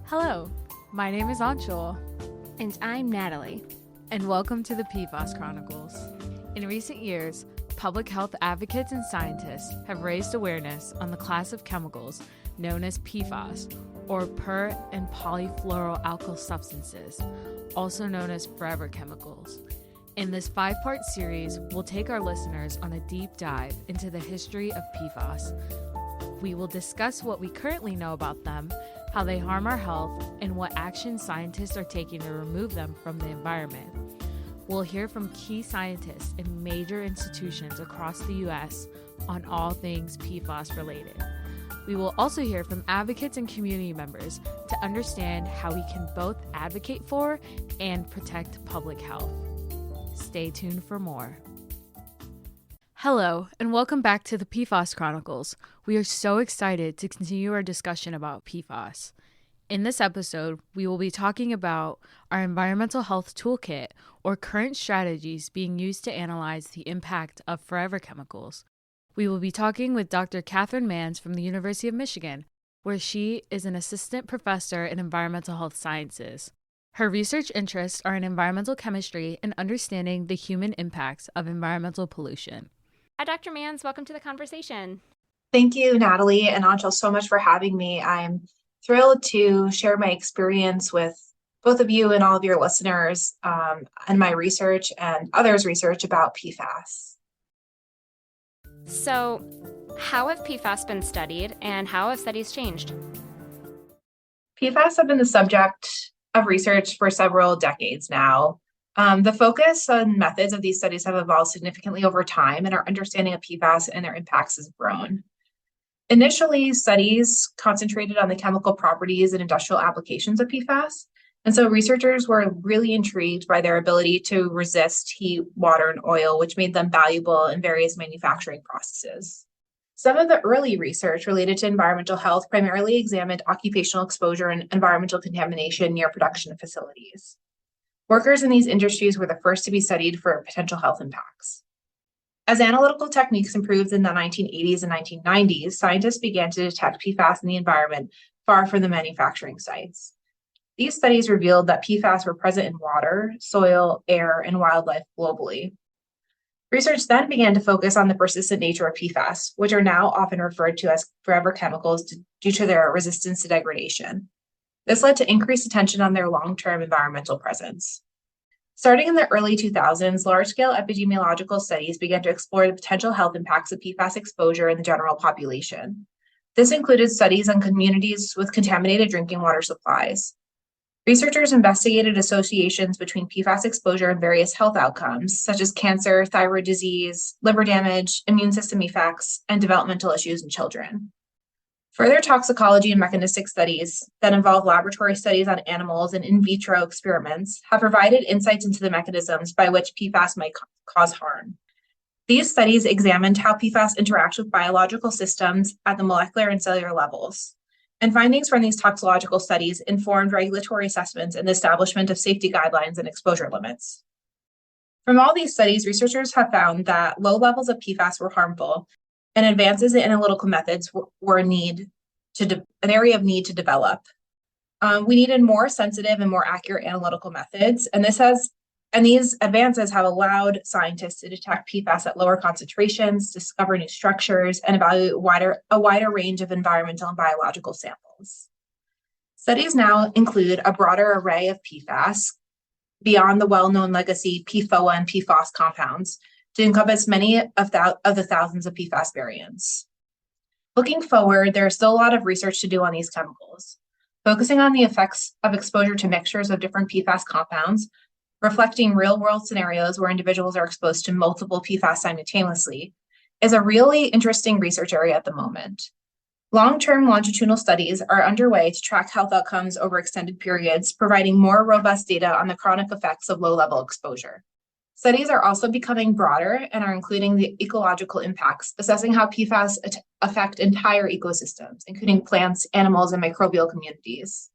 Hello, my name is Anchal. And I'm Natalie. And welcome to the PFAS Chronicles. In recent years, public health advocates and scientists have raised awareness on the class of chemicals known as PFAS, or per- and polyfluoroalkyl substances, also known as forever chemicals. In this 5-part series, we'll take our listeners on a deep dive into the history of PFAS. We will discuss what we currently know about them, how they harm our health, and what action scientists are taking to remove them from the environment. We'll hear from key scientists in major institutions across the U.S. on all things PFAS related. We will also hear from advocates and community members to understand how we can both advocate for and protect public health. Stay tuned for more. Hello, and welcome back to the PFAS Chronicles. We are so excited to continue our discussion about PFAS. In this episode, we will be talking about our environmental health toolkit, or current strategies being used to analyze the impact of forever chemicals. We will be talking with Dr. Katherine Manz from the University of Michigan, where she is an assistant professor in environmental health sciences. Her research interests are in environmental chemistry and understanding the human impacts of environmental pollution. Hi, Dr. Manz. Welcome to the conversation. Thank you, Natalie and Anchal, so much for having me. I'm thrilled to share my experience with both of you and all of your listeners and my research and others' research about PFAS. So, how have PFAS been studied and how have studies changed? PFAS have been the subject of research for several decades now. The focus and methods of these studies have evolved significantly over time, and our understanding of PFAS and their impacts has grown. Initially, studies concentrated on the chemical properties and industrial applications of PFAS, and so researchers were really intrigued by their ability to resist heat, water, and oil, which made them valuable in various manufacturing processes. Some of the early research related to environmental health primarily examined occupational exposure and environmental contamination near production facilities. Workers in these industries were the first to be studied for potential health impacts. As analytical techniques improved in the 1980s and 1990s, scientists began to detect PFAS in the environment far from the manufacturing sites. These studies revealed that PFAS were present in water, soil, air, and wildlife globally. Research then began to focus on the persistent nature of PFAS, which are now often referred to as forever chemicals due to their resistance to degradation. This led to increased attention on their long-term environmental presence. Starting in the early 2000s, large-scale epidemiological studies began to explore the potential health impacts of PFAS exposure in the general population. This included studies on communities with contaminated drinking water supplies. Researchers investigated associations between PFAS exposure and various health outcomes, such as cancer, thyroid disease, liver damage, immune system effects, and developmental issues in children. Further toxicology and mechanistic studies that involve laboratory studies on animals and in vitro experiments have provided insights into the mechanisms by which PFAS might cause harm. These studies examined how PFAS interact with biological systems at the molecular and cellular levels. And findings from these toxicological studies informed regulatory assessments and the establishment of safety guidelines and exposure limits. From all these studies, researchers have found that low levels of PFAS were harmful, and advances in analytical methods were an area of need to develop. We needed more sensitive and more accurate analytical methods, and these advances have allowed scientists to detect PFAS at lower concentrations, discover new structures, and evaluate a wider range of environmental and biological samples. Studies now include a broader array of PFAS beyond the well-known legacy PFOA and PFAS compounds, to encompass many of the thousands of PFAS variants. Looking forward, there is still a lot of research to do on these chemicals. Focusing on the effects of exposure to mixtures of different PFAS compounds, reflecting real-world scenarios where individuals are exposed to multiple PFAS simultaneously, is a really interesting research area at the moment. Long-term longitudinal studies are underway to track health outcomes over extended periods, providing more robust data on the chronic effects of low-level exposure. Studies are also becoming broader and are including the ecological impacts, assessing how PFAS affect entire ecosystems, including plants, animals, and microbial communities.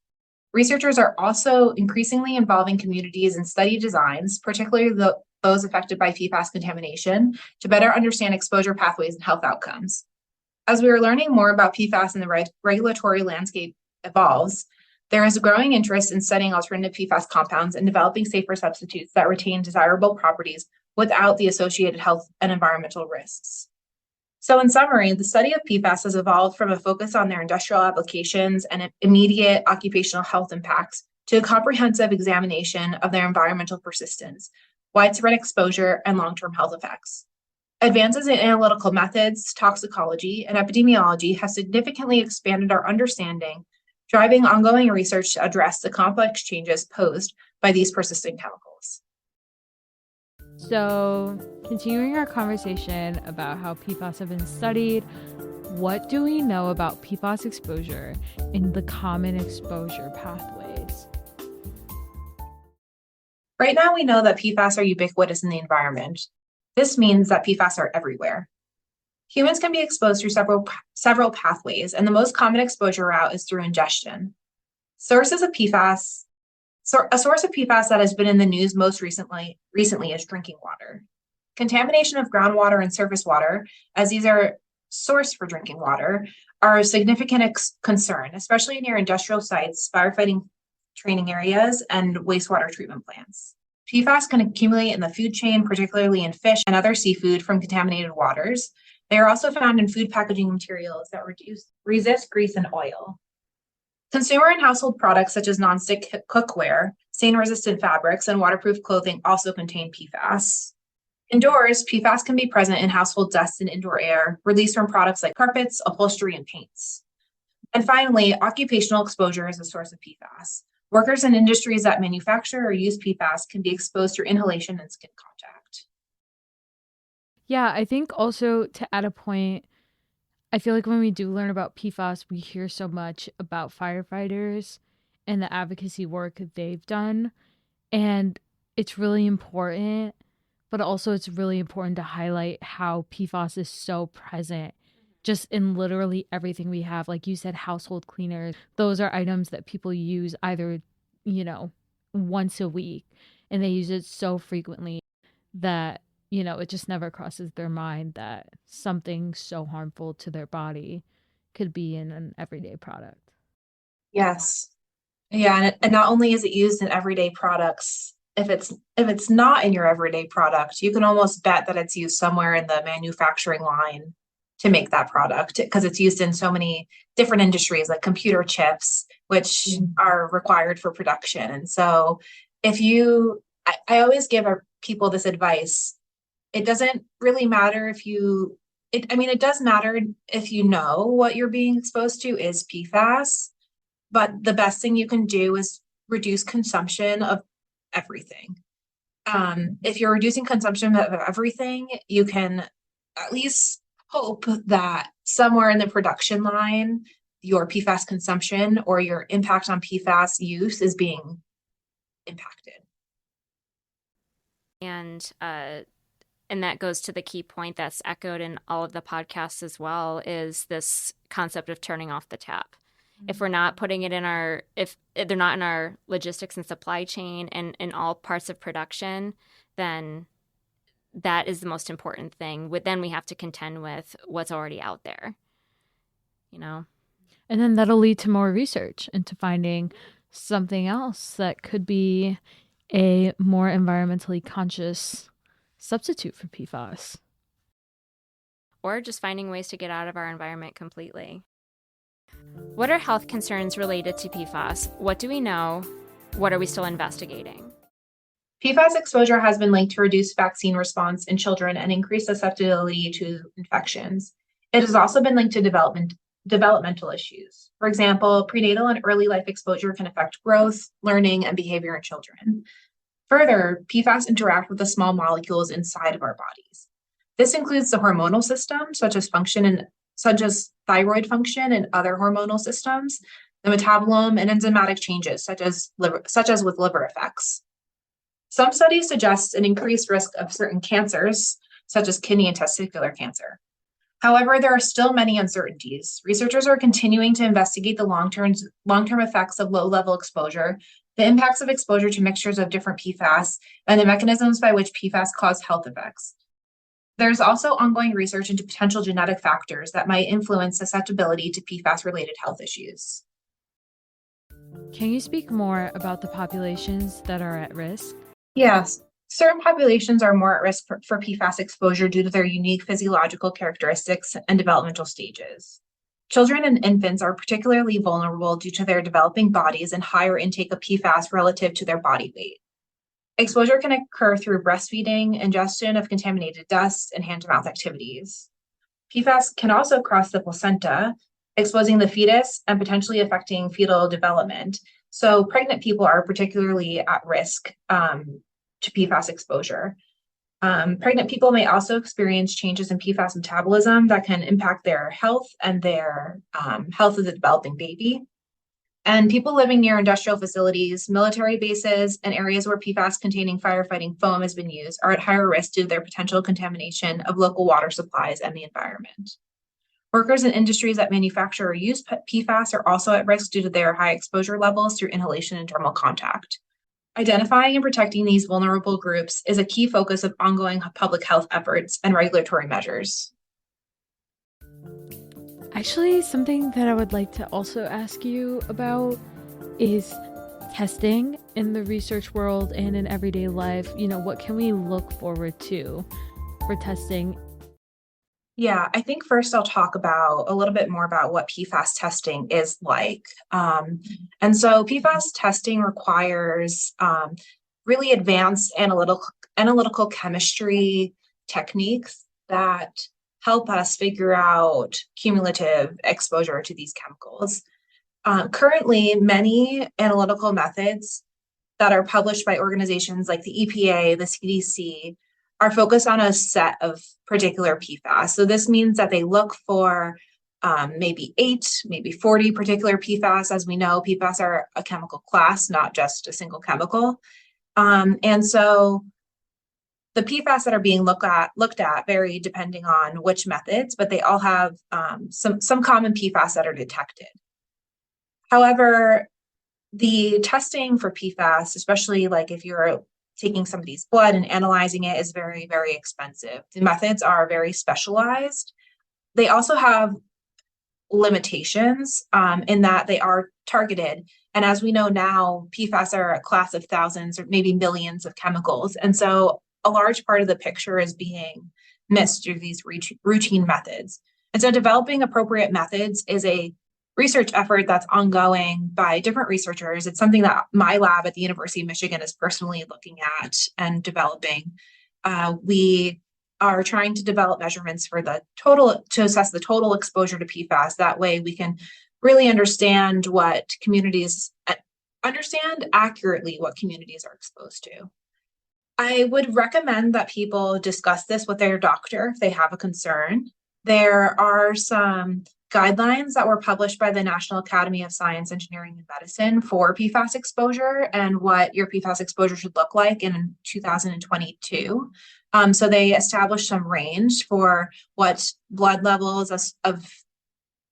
Researchers are also increasingly involving communities in study designs, particularly those affected by PFAS contamination, to better understand exposure pathways and health outcomes. As we are learning more about PFAS and the regulatory landscape evolves, There is a growing interest in studying alternative PFAS compounds and developing safer substitutes that retain desirable properties without the associated health and environmental risks. So in summary, the study of PFAS has evolved from a focus on their industrial applications and immediate occupational health impacts to a comprehensive examination of their environmental persistence, widespread exposure, and long-term health effects. Advances in analytical methods, toxicology, and epidemiology have significantly expanded our understanding, driving ongoing research to address the complex changes posed by these persistent chemicals. So, continuing our conversation about how PFAS have been studied, what do we know about PFAS exposure and the common exposure pathways? Right now, we know that PFAS are ubiquitous in the environment. This means that PFAS are everywhere. Humans can be exposed through several pathways, and the most common exposure route is through ingestion. A source of PFAS that has been in the news most recently is drinking water. Contamination of groundwater and surface water, as these are sourced for drinking water, are a significant concern, especially near industrial sites, firefighting training areas, and wastewater treatment plants. PFAS can accumulate in the food chain, particularly in fish and other seafood from contaminated waters. They are also found in food packaging materials that resist grease and oil. Consumer and household products such as nonstick cookware, stain-resistant fabrics, and waterproof clothing also contain PFAS. Indoors, PFAS can be present in household dust and indoor air, released from products like carpets, upholstery, and paints. And finally, occupational exposure is a source of PFAS. Workers in industries that manufacture or use PFAS can be exposed through inhalation and skin contact. Yeah, I think also to add a point, I feel like when we do learn about PFAS, we hear so much about firefighters and the advocacy work that they've done. And it's really important, but also it's really important to highlight how PFAS is so present just in literally everything we have. Like you said, household cleaners, those are items that people use either, once a week, and they use it so frequently that it just never crosses their mind that something so harmful to their body could be in an everyday product. Yes. Yeah, and not only is it used in everyday products, if it's not in your everyday product, you can almost bet that it's used somewhere in the manufacturing line to make that product, because it's used in so many different industries like computer chips, which are required for production. And so I always give people this advice. It doesn't really matter it does matter if you know what you're being exposed to is PFAS, but the best thing you can do is reduce consumption of everything. If you're reducing consumption of everything, you can at least hope that somewhere in the production line, your PFAS consumption or your impact on PFAS use is being impacted. And that goes to the key point that's echoed in all of the podcasts as well, is this concept of turning off the tap. Mm-hmm. If we're not putting it if they're not in our logistics and supply chain and in all parts of production, then that is the most important thing. Then we have to contend with what's already out there, And then that'll lead to more research into finding something else that could be a more environmentally conscious substitute for PFAS. Or just finding ways to get out of our environment completely. What are health concerns related to PFAS? What do we know? What are we still investigating? PFAS exposure has been linked to reduced vaccine response in children and increased susceptibility to infections. It has also been linked to developmental issues. For example, prenatal and early life exposure can affect growth, learning, and behavior in children. Further, PFAS interact with the small molecules inside of our bodies. This includes the hormonal system, such as thyroid function and other hormonal systems, the metabolome, and enzymatic changes, such as with liver effects. Some studies suggest an increased risk of certain cancers, such as kidney and testicular cancer. However, there are still many uncertainties. Researchers are continuing to investigate the long-term effects of low-level exposure, the impacts of exposure to mixtures of different PFAS, and the mechanisms by which PFAS cause health effects. There's also ongoing research into potential genetic factors that might influence susceptibility to PFAS-related health issues. Can you speak more about the populations that are at risk? Yes, certain populations are more at risk for PFAS exposure due to their unique physiological characteristics and developmental stages. Children and infants are particularly vulnerable due to their developing bodies and higher intake of PFAS relative to their body weight. Exposure can occur through breastfeeding, ingestion of contaminated dust, and hand-to-mouth activities. PFAS can also cross the placenta, exposing the fetus and potentially affecting fetal development. So pregnant people are particularly at risk to PFAS exposure. Pregnant people may also experience changes in PFAS metabolism that can impact their health and their health of the developing baby. And people living near industrial facilities, military bases, and areas where PFAS-containing firefighting foam has been used are at higher risk due to their potential contamination of local water supplies and the environment. Workers in industries that manufacture or use PFAS are also at risk due to their high exposure levels through inhalation and dermal contact. Identifying and protecting these vulnerable groups is a key focus of ongoing public health efforts and regulatory measures. Actually, something that I would like to also ask you about is testing in the research world and in everyday life. What can we look forward to for testing? Yeah, I think first I'll talk about a little bit more about what PFAS testing is like. And so PFAS testing requires really advanced analytical chemistry techniques that help us figure out cumulative exposure to these chemicals. Currently, many analytical methods that are published by organizations like the EPA, the CDC, are focused on a set of particular PFAS. So this means that they look for maybe 8, maybe 40 particular PFAS. As we know, PFAS are a chemical class, not just a single chemical. And so the PFAS that are being looked at vary depending on which methods, but they all have some common PFAS that are detected. However, the testing for PFAS, especially like if you're taking somebody's blood and analyzing it, is very, very expensive. The methods are very specialized. They also have limitations in that they are targeted. And as we know now, PFAS are a class of thousands or maybe millions of chemicals. And so a large part of the picture is being missed through these routine methods. And so developing appropriate methods is a research effort that's ongoing by different researchers. It's something that my lab at the University of Michigan is personally looking at and developing. We are trying to develop measurements for to assess the total exposure to PFAS. That way we can really understand accurately what communities are exposed to. I would recommend that people discuss this with their doctor if they have a concern. There are some guidelines that were published by the National Academy of Science, Engineering, and Medicine for PFAS exposure and what your PFAS exposure should look like in 2022. So they established some range for what blood levels of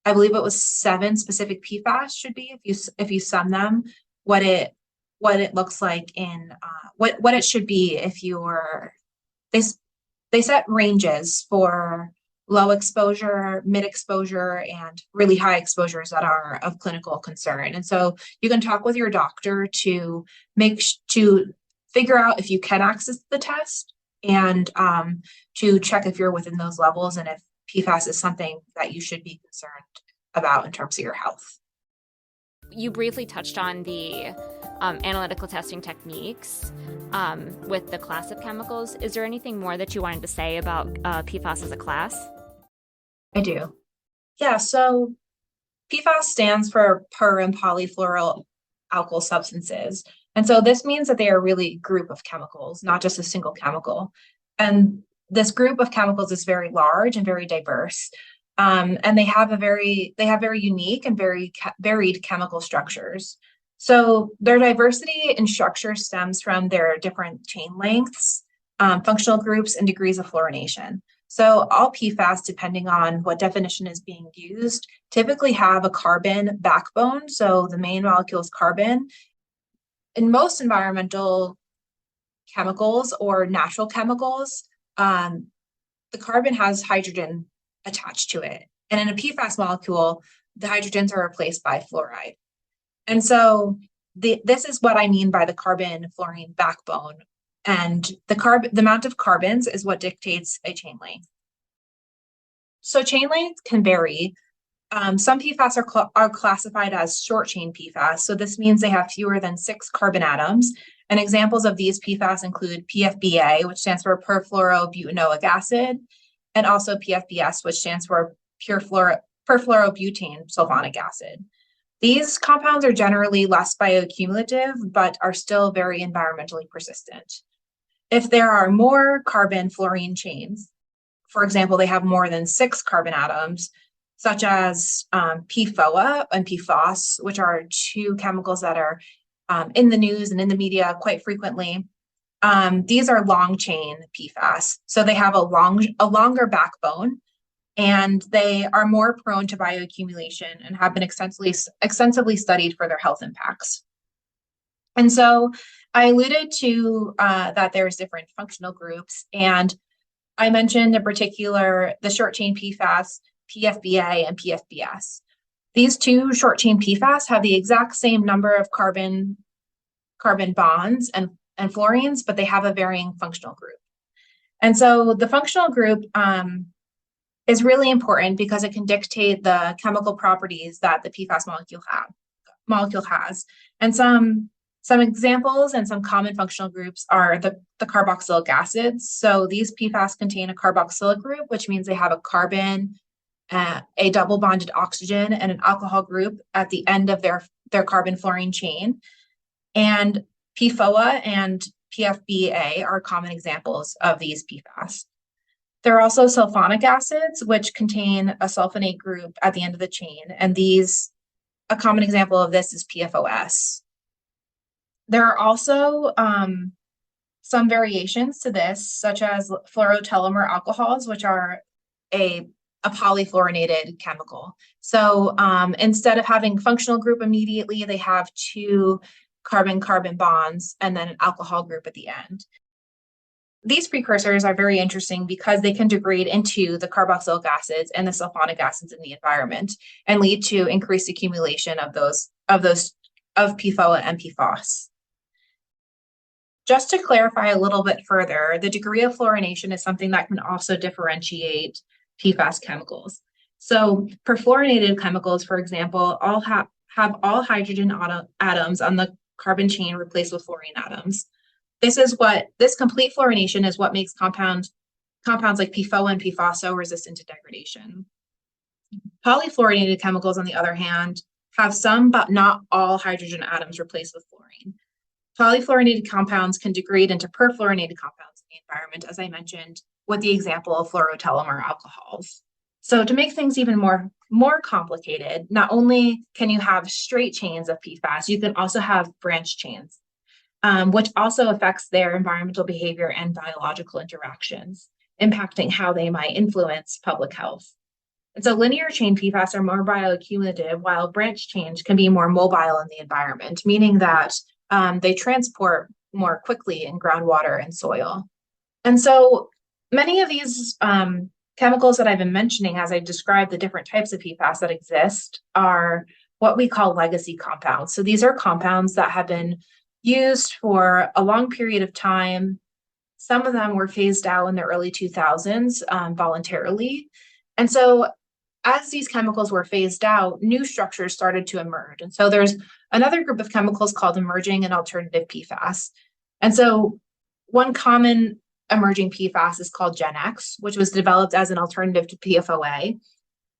I believe it was 7 specific PFAS should be if you sum them, what it looks like in what it should be if you're they set ranges for low exposure, mid exposure, and really high exposures that are of clinical concern. And so you can talk with your doctor to figure out if you can access the test and to check if you're within those levels and if PFAS is something that you should be concerned about in terms of your health. You briefly touched on the analytical testing techniques with the class of chemicals. Is there anything more that you wanted to say about PFAS as a class? I do. Yeah, so PFAS stands for per and polyfluoroalkyl substances. And so this means that they are really a group of chemicals, not just a single chemical. And this group of chemicals is very large and very diverse. And they have very unique and very varied chemical structures. So their diversity in structure stems from their different chain lengths, functional groups, and degrees of fluorination. So all PFAS, depending on what definition is being used, typically have a carbon backbone. So the main molecule is carbon. In most environmental chemicals or natural chemicals, the carbon has hydrogen attached to it. And in a PFAS molecule, the hydrogens are replaced by fluoride. And so this is what I mean by the carbon-fluorine backbone. And the amount of carbons is what dictates a chain length. So chain length can vary. Some PFAS are classified as short chain PFAS. So this means they have fewer than 6 carbon atoms. And examples of these PFAS include PFBA, which stands for perfluorobutanoic acid, and also PFBS, which stands for perfluorobutane sulfonic acid. These compounds are generally less bioaccumulative, but are still very environmentally persistent. If there are more carbon-fluorine chains, for example, they have more than 6 carbon atoms, such as PFOA and PFAS, which are 2 chemicals that are in the news and in the media quite frequently. These are long chain PFAS, so they have a longer backbone, and they are more prone to bioaccumulation and have been extensively studied for their health impacts. And so I alluded to that there's different functional groups, and I mentioned in particular the short chain PFAS, PFBA, and PFBS. These 2 short chain PFAS have the exact same number of carbon bonds and fluorines, but they have a varying functional group. And so the functional group is really important because it can dictate the chemical properties that the PFAS molecule has. And some examples and some common functional groups are the carboxylic acids. So these PFAS contain a carboxylic group, which means they have a carbon, a double bonded oxygen, and an alcohol group at the end of their carbon-fluorine chain. And PFOA and PFBA are common examples of these PFAS. There are also sulfonic acids, which contain a sulfonate group at the end of the chain. And a common example of this is PFOS. There are also some variations to this, such as fluorotelomere alcohols, which are a polyfluorinated chemical. So instead of having functional group immediately, they have 2 carbon-carbon bonds and then an alcohol group at the end. These precursors are very interesting because they can degrade into the carboxylic acids and the sulfonic acids in the environment and lead to increased accumulation of PFOA and PFAS. Just to clarify a little bit further, the degree of fluorination is something that can also differentiate PFAS chemicals. So perfluorinated chemicals, for example, have all hydrogen atoms on the carbon chain replaced with fluorine atoms. This complete fluorination is what makes compounds like PFOA and PFAS so resistant to degradation. Polyfluorinated chemicals, on the other hand, have some but not all hydrogen atoms replaced with fluorine. Polyfluorinated compounds can degrade into perfluorinated compounds in the environment, as I mentioned, with the example of fluorotelomere alcohols. So to make things even more complicated, not only can you have straight chains of PFAS, you can also have branch chains, which also affects their environmental behavior and biological interactions, impacting how they might influence public health. And so linear chain PFAS are more bioaccumulative, while branch chains can be more mobile in the environment, meaning that they transport more quickly in groundwater and soil. And so many of these chemicals that I've been mentioning as I describe the different types of PFAS that exist are what we call legacy compounds. So these are compounds that have been used for a long period of time. Some of them were phased out in the early 2000s voluntarily. And so as these chemicals were phased out, new structures started to emerge. And so there's another group of chemicals called emerging and alternative PFAS. And so one common emerging PFAS is called Gen X, which was developed as an alternative to PFOA.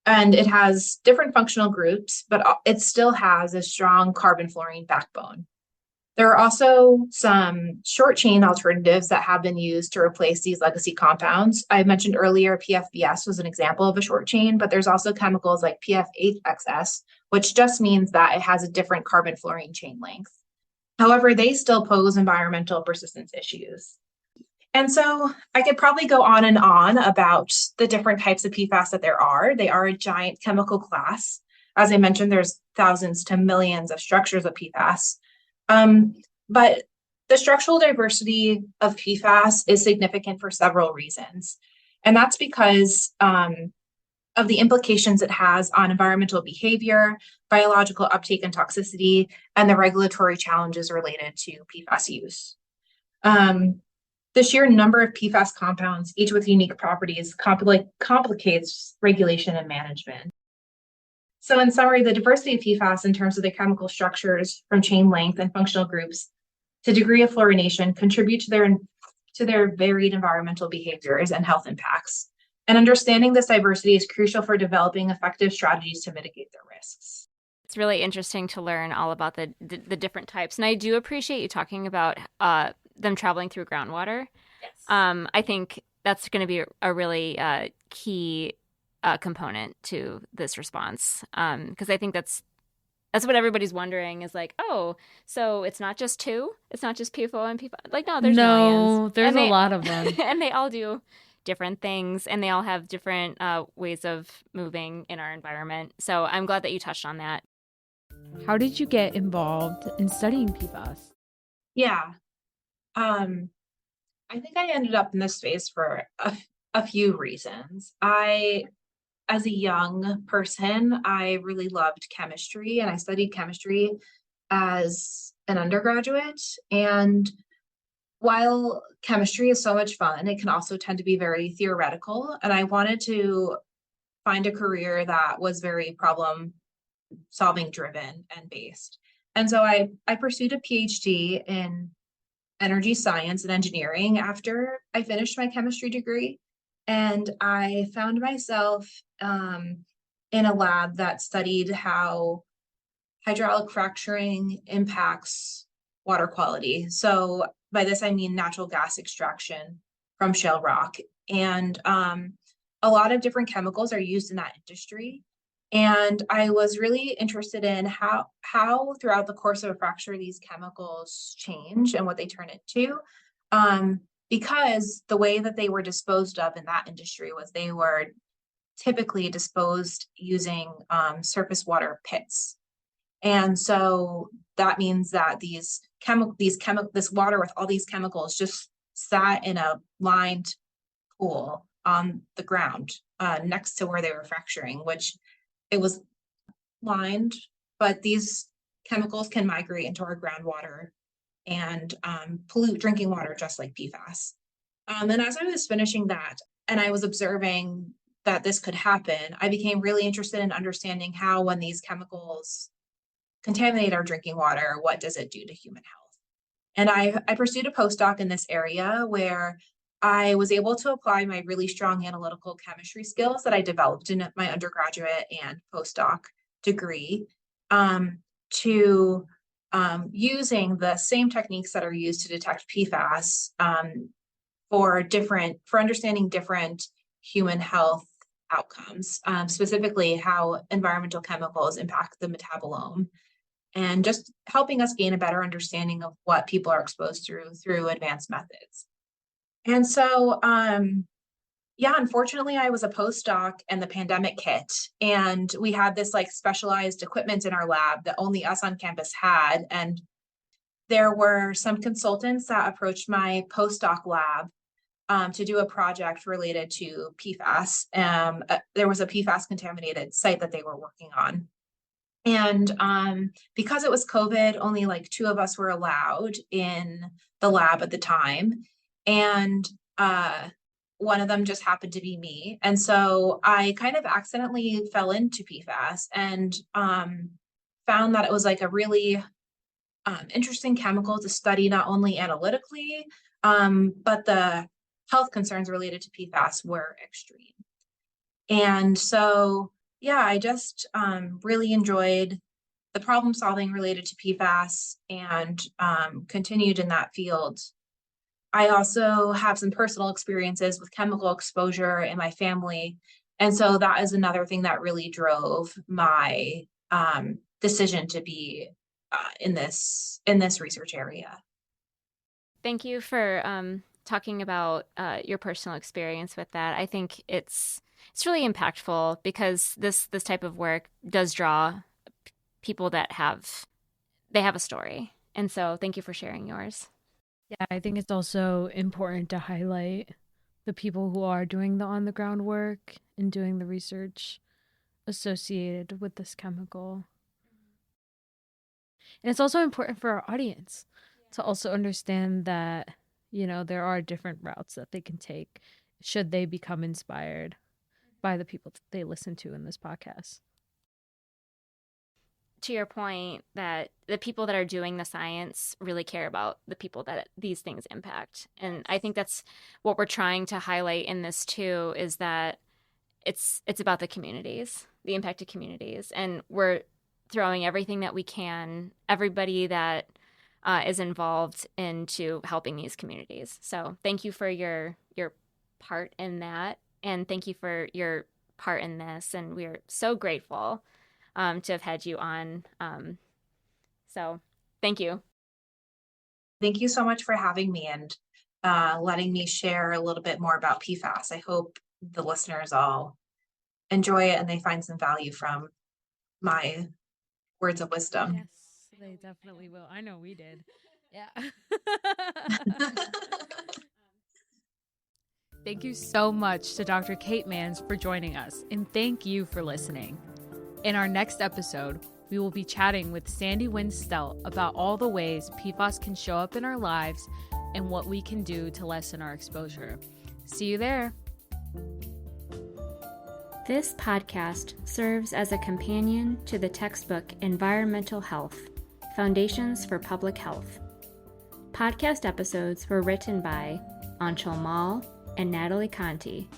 And it has different functional groups, but it still has a strong carbon-fluorine backbone. There are also some short chain alternatives that have been used to replace these legacy compounds. I mentioned earlier PFBS was an example of a short chain, but there's also chemicals like PFHXS, which just means that it has a different carbon-fluorine chain length. However, they still pose environmental persistence issues. And so I could probably go on and on about the different types of PFAS that there are. They are a giant chemical class. As I mentioned, there's thousands to millions of structures of PFAS. But the structural diversity of PFAS is significant for several reasons. And that's because of the implications it has on environmental behavior, biological uptake and toxicity, and the regulatory challenges related to PFAS use. The sheer number of PFAS compounds, each with unique properties, complicates regulation and management. So in summary, the diversity of PFAS in terms of their chemical structures, from chain length and functional groups to degree of fluorination, contribute to their varied environmental behaviors and health impacts. And understanding this diversity is crucial for developing effective strategies to mitigate their risks. It's really interesting to learn all about the different types. And I do appreciate you talking about them traveling through groundwater. Yes. I think that's going to be a really key component to this response, because I think that's what everybody's wondering is like, oh, so it's not just two? It's not just PFO and PFO? Like, no, there's millions. There's a lot of them. And they all do different things, and they all have different ways of moving in our environment. So I'm glad that you touched on that. How did you get involved in studying PFAS? Yeah. I think I ended up in this space for a few reasons. As a young person, I really loved chemistry, and I studied chemistry as an undergraduate. And while chemistry is so much fun, it can also tend to be very theoretical. And I wanted to find a career that was very problem solving driven and based. And so I pursued a PhD in energy science and engineering after I finished my chemistry degree. And I found myself in a lab that studied how hydraulic fracturing impacts water quality. So by this, I mean natural gas extraction from shale rock. And a lot of different chemicals are used in that industry. And I was really interested in how throughout the course of a fracture, these chemicals change and what they turn into. Because the way that they were disposed of in that industry was they were typically disposed using surface water pits. And so that means that this water with all these chemicals just sat in a lined pool on the ground next to where they were fracturing, which it was lined, but these chemicals can migrate into our groundwater and pollute drinking water, just like PFAS. And as I was finishing that, and I was observing that this could happen, I became really interested in understanding how, when these chemicals contaminate our drinking water, what does it do to human health? And I pursued a postdoc in this area where I was able to apply my really strong analytical chemistry skills that I developed in my undergraduate and postdoc degree to using the same techniques that are used to detect PFAS for understanding different human health outcomes, specifically how environmental chemicals impact the metabolome, and just helping us gain a better understanding of what people are exposed through advanced methods. And so, unfortunately, I was a postdoc and the pandemic hit, and we had this specialized equipment in our lab that only us on campus had. And there were some consultants that approached my postdoc lab to do a project related to PFAS. There was a PFAS contaminated site that they were working on. And because it was COVID, only 2 of us were allowed in the lab at the time. And one of them just happened to be me. And so I kind of accidentally fell into PFAS and found that it was a really interesting chemical to study, not only analytically, but the health concerns related to PFAS were extreme. And so, I just really enjoyed the problem solving related to PFAS and continued in that field. I also have some personal experiences with chemical exposure in my family. And so that is another thing that really drove my decision to be in this research area. Thank you for talking about your personal experience with that. I think it's really impactful because this type of work does draw people that have a story. And so thank you for sharing yours. Yeah, I think it's also important to highlight the people who are doing the on the ground work and doing the research associated with this chemical. And it's also important for our audience to also understand that, there are different routes that they can take should they become inspired by the people that they listen to in this podcast. To your point, that the people that are doing the science really care about the people that these things impact. And I think that's what we're trying to highlight in this too, is that it's about the communities, the impacted communities. And we're throwing everything that we can, everybody that is involved, into helping these communities. So thank you for your part in that. And thank you for your part in this. And we're so grateful to have had you on. So thank you. Thank you so much for having me and letting me share a little bit more about PFAS. I hope the listeners all enjoy it and they find some value from my words of wisdom. Yes, they definitely will. I know we did. Yeah. Thank you so much to Dr. Kate Manz for joining us, and thank you for listening. In our next episode, we will be chatting with Sandy Wynn-Stelt about all the ways PFAS can show up in our lives and what we can do to lessen our exposure. See you there. This podcast serves as a companion to the textbook Environmental Health: Foundations for Public Health. Podcast episodes were written by Anchal Malh and Natalie Conti,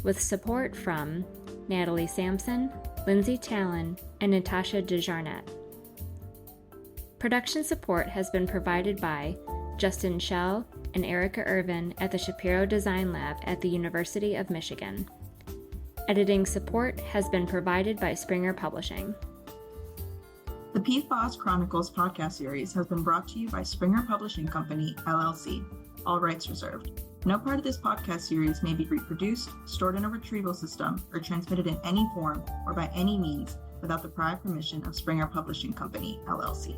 with support from Natalie Sampson, Lindsay Talon, and Natasha DeJarnette. Production support has been provided by Justin Schell and Erica Irvin at the Shapiro Design Lab at the University of Michigan. Editing support has been provided by Springer Publishing. The PFAS Chronicles podcast series has been brought to you by Springer Publishing Company, LLC. All rights reserved. No part of this podcast series may be reproduced, stored in a retrieval system, or transmitted in any form or by any means without the prior permission of Springer Publishing Company, LLC.